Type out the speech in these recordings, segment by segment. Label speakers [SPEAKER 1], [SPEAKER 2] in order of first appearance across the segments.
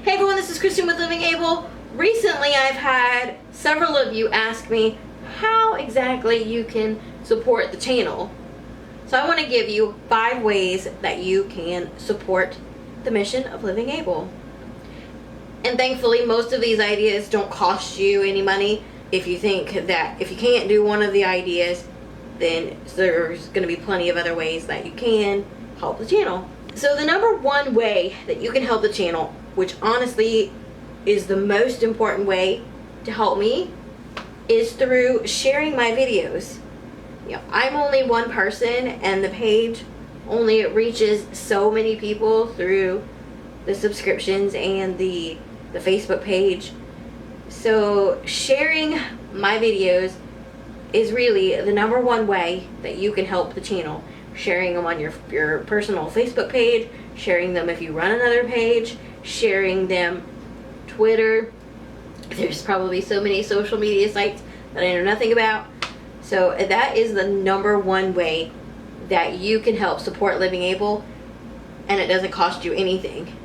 [SPEAKER 1] Hey everyone, this is Kristen with Living Able. Recently I've had several of you ask me how exactly you can support the channel. So I want to give you 5 ways that you can support the mission of Living Able. And thankfully most of these ideas don't cost you any money. If you think that if you can't do one of the ideas, then there's going to be plenty of other ways that you can help the channel. So the number one way that you can help the channel, which honestly is the most important way to help me, is through sharing my videos. You know, I'm only one person and the page only reaches so many people through the subscriptions and the Facebook page. So sharing my videos is really the number one way that you can help the channel. Sharing them on your personal Facebook page, sharing them if you run another page, sharing them Twitter. There's probably so many social media sites that I know nothing about. So that is the number one way that you can help support Living Able, and it doesn't cost you anything.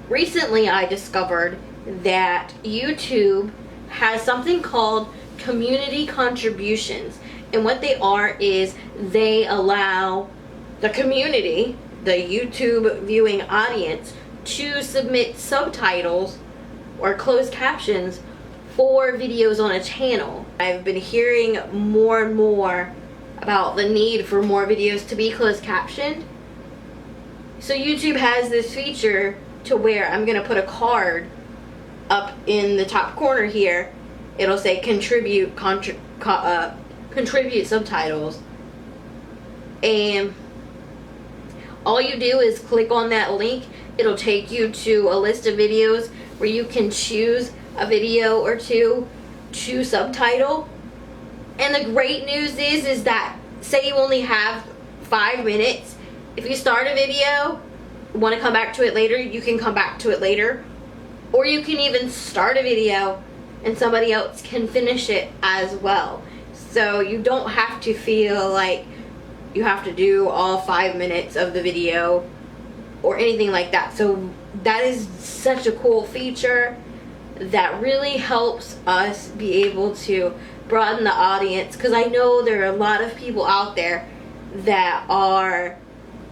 [SPEAKER 1] Recently I discovered that YouTube has something called community contributions. And what they are is they allow the community, the YouTube viewing audience, to submit subtitles or closed captions for videos on a channel. I've been hearing more and more about the need for more videos to be closed captioned. So YouTube has this feature to where I'm going to put a card up in the top corner here. It'll say contribute subtitles, and all you do is click on that link. It'll take you to a list of videos where you can choose a video or two to subtitle. And the great news is that, say you only have 5 minutes, if you start a video, want to come back to it later, you can come back to it later. Or you can even start a video and somebody else can finish it as well. So you don't have to feel like you have to do all 5 minutes of the video or anything like that. So that is such a cool feature that really helps us be able to broaden the audience, because I know there are a lot of people out there that are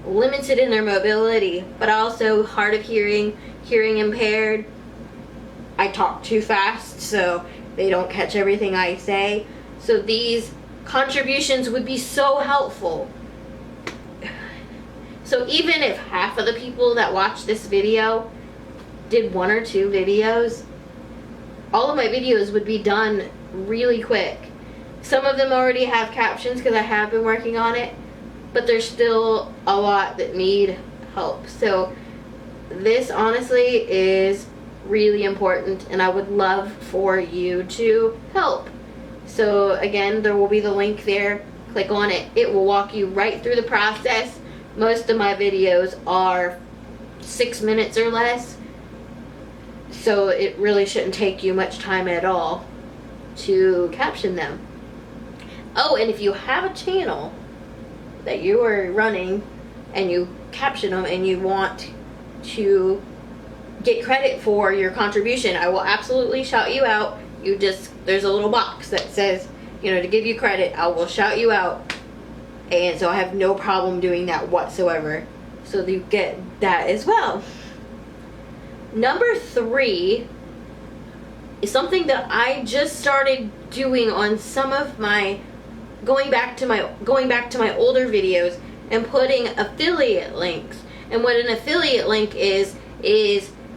[SPEAKER 1] limited in their mobility, but also hard of hearing, hearing impaired. I talk too fast, so they don't catch everything I say. So these contributions would be so helpful. So even if half of the people that watch this video did 1 or 2 videos, all of my videos would be done really quick. Some of them already have captions because I have been working on it, but there's still a lot that need help. So this honestly is really important, and I would love for you to help. So again, there will be the link there. Click on it. It will walk you right through the process. Most of my videos are 6 minutes or less, so it really shouldn't take you much time at all to caption them. Oh, and if you have a channel that you are running and you caption them and you want to get credit for your contribution, I will absolutely shout you out. There's a little box that says, to give you credit. I will shout you out, and so I have no problem doing that whatsoever. So you get that as well. Number 3 is something that I just started doing on some of my going back to my older videos and putting affiliate links. And what an affiliate link is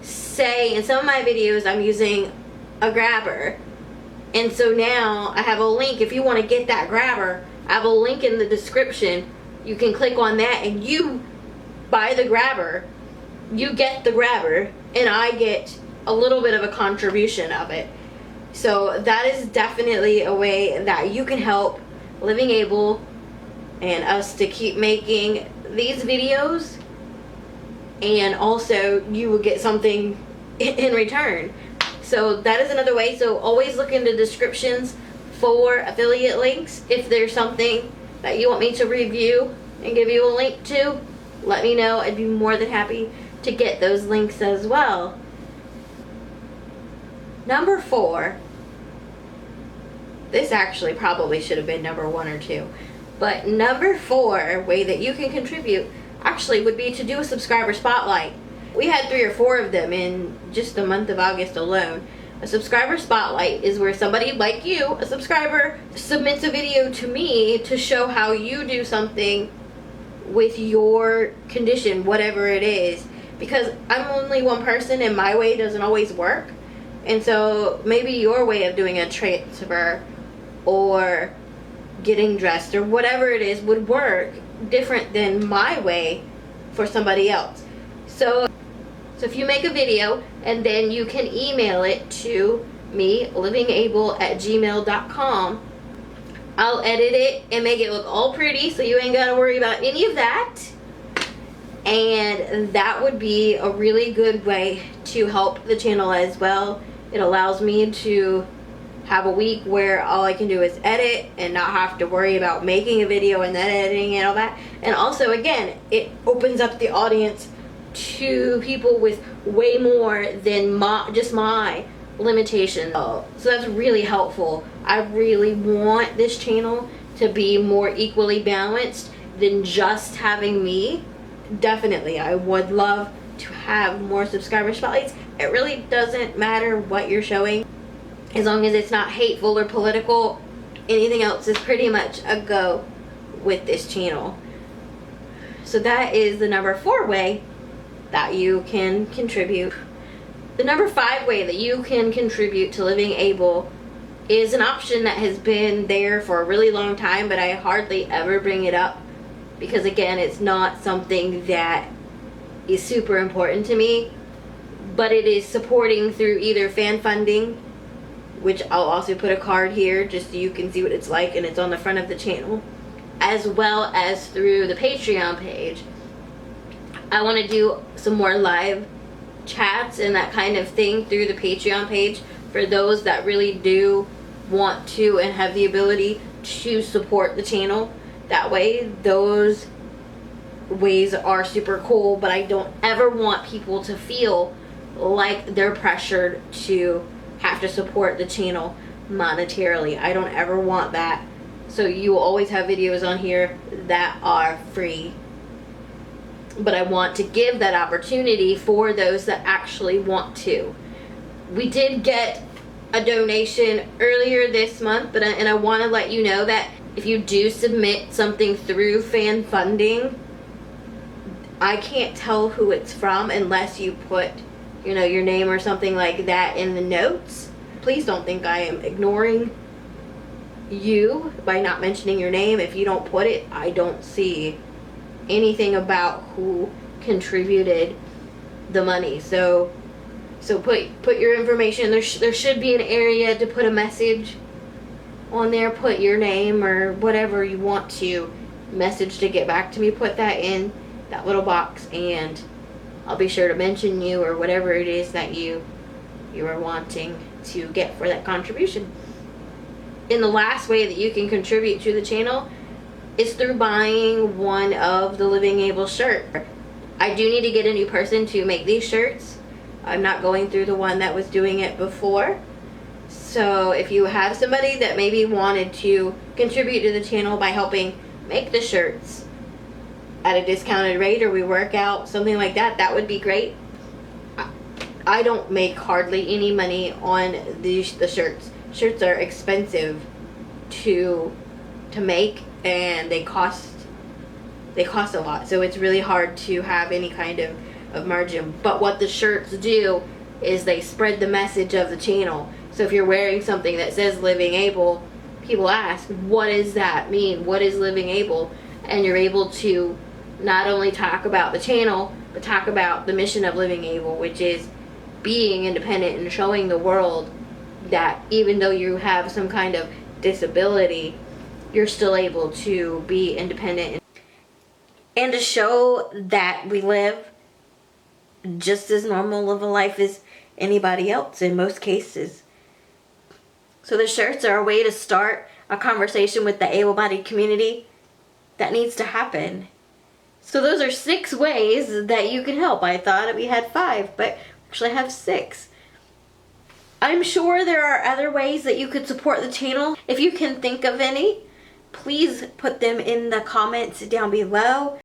[SPEAKER 1] say in some of my videos I'm using a grabber, and so now I have a link. If you want to get that grabber, I have a link in the description. You can click on that and you buy the grabber, you get the grabber, and I get a little bit of a contribution of it. So that is definitely a way that you can help Living Able and us to keep making these videos, and also you will get something in return. So that is another way. So always look in the descriptions for affiliate links. If there's something that you want me to review and give you a link to, let me know. I'd be more than happy to get those links as well. Number 4, this actually probably should have been number 1 or 2, but number 4 way that you can contribute actually would be to do a subscriber spotlight. We had 3 or 4 of them in just the month of August alone. A subscriber spotlight is where somebody like you, a subscriber, submits a video to me to show how you do something with your condition, whatever it is. Because I'm only one person and my way doesn't always work. And so maybe your way of doing a transfer or getting dressed or whatever it is would work different than my way for somebody else. So if you make a video and then you can email it to me, livingable@gmail.com, I'll edit it and make it look all pretty so you ain't gotta worry about any of that. And that would be a really good way to help the channel as well. It allows me to have a week where all I can do is edit and not have to worry about making a video and then editing and all that. And also, again, it opens up the audience to people with way more than just my limitations. So that's really helpful. I really want this channel to be more equally balanced than just having me. Definitely, I would love to have more subscriber spotlights. It really doesn't matter what you're showing, as long as it's not hateful or political. Anything else is pretty much a go with this channel. So that is the number 4 way that you can contribute. The number 5 way that you can contribute to Living Able is an option that has been there for a really long time, but I hardly ever bring it up because, again, it's not something that is super important to me. But it is supporting through either fan funding, which I'll also put a card here just so you can see what it's like, and it's on the front of the channel, as well as through the Patreon page. I want to do some more live chats and that kind of thing through the Patreon page for those that really do want to and have the ability to support the channel. That way, those ways are super cool, but I don't ever want people to feel like they're pressured to have to support the channel monetarily. I don't ever want that. So you will always have videos on here that are free. But I want to give that opportunity for those that actually want to. We did get a donation earlier this month, and I want to let you know that if you do submit something through fan funding, I can't tell who it's from unless you put, your name or something like that in the notes. Please don't think I am ignoring you by not mentioning your name. If you don't put it, I don't see anything about who contributed the money. So put your information. There should be an area to put a message on there. Put your name or whatever you want to message to get back to me. Put that in that little box, and I'll be sure to mention you or whatever it is that you are wanting to get for that contribution. And the last way that you can contribute to the channel is through buying one of the Living Able shirts. I do need to get a new person to make these shirts. I'm not going through the one that was doing it before. So if you have somebody that maybe wanted to contribute to the channel by helping make the shirts at a discounted rate, or we work out something like that, that would be great. I don't make hardly any money on the shirts. Shirts are expensive to make, and they cost a lot, so it's really hard to have any kind of margin. But what the shirts do is they spread the message of the channel. So if you're wearing something that says Living Able, people ask, what does that mean? What is Living Able? And you're able to not only talk about the channel, but talk about the mission of Living Able, which is being independent and showing the world that even though you have some kind of disability, you're still able to be independent and to show that we live just as normal of a life as anybody else in most cases. So the shirts are a way to start a conversation with the able-bodied community that needs to happen. So those are 6 ways that you can help. I thought we had 5, but actually I have 6. I'm sure there are other ways that you could support the channel. If you can think of any, please put them in the comments down below.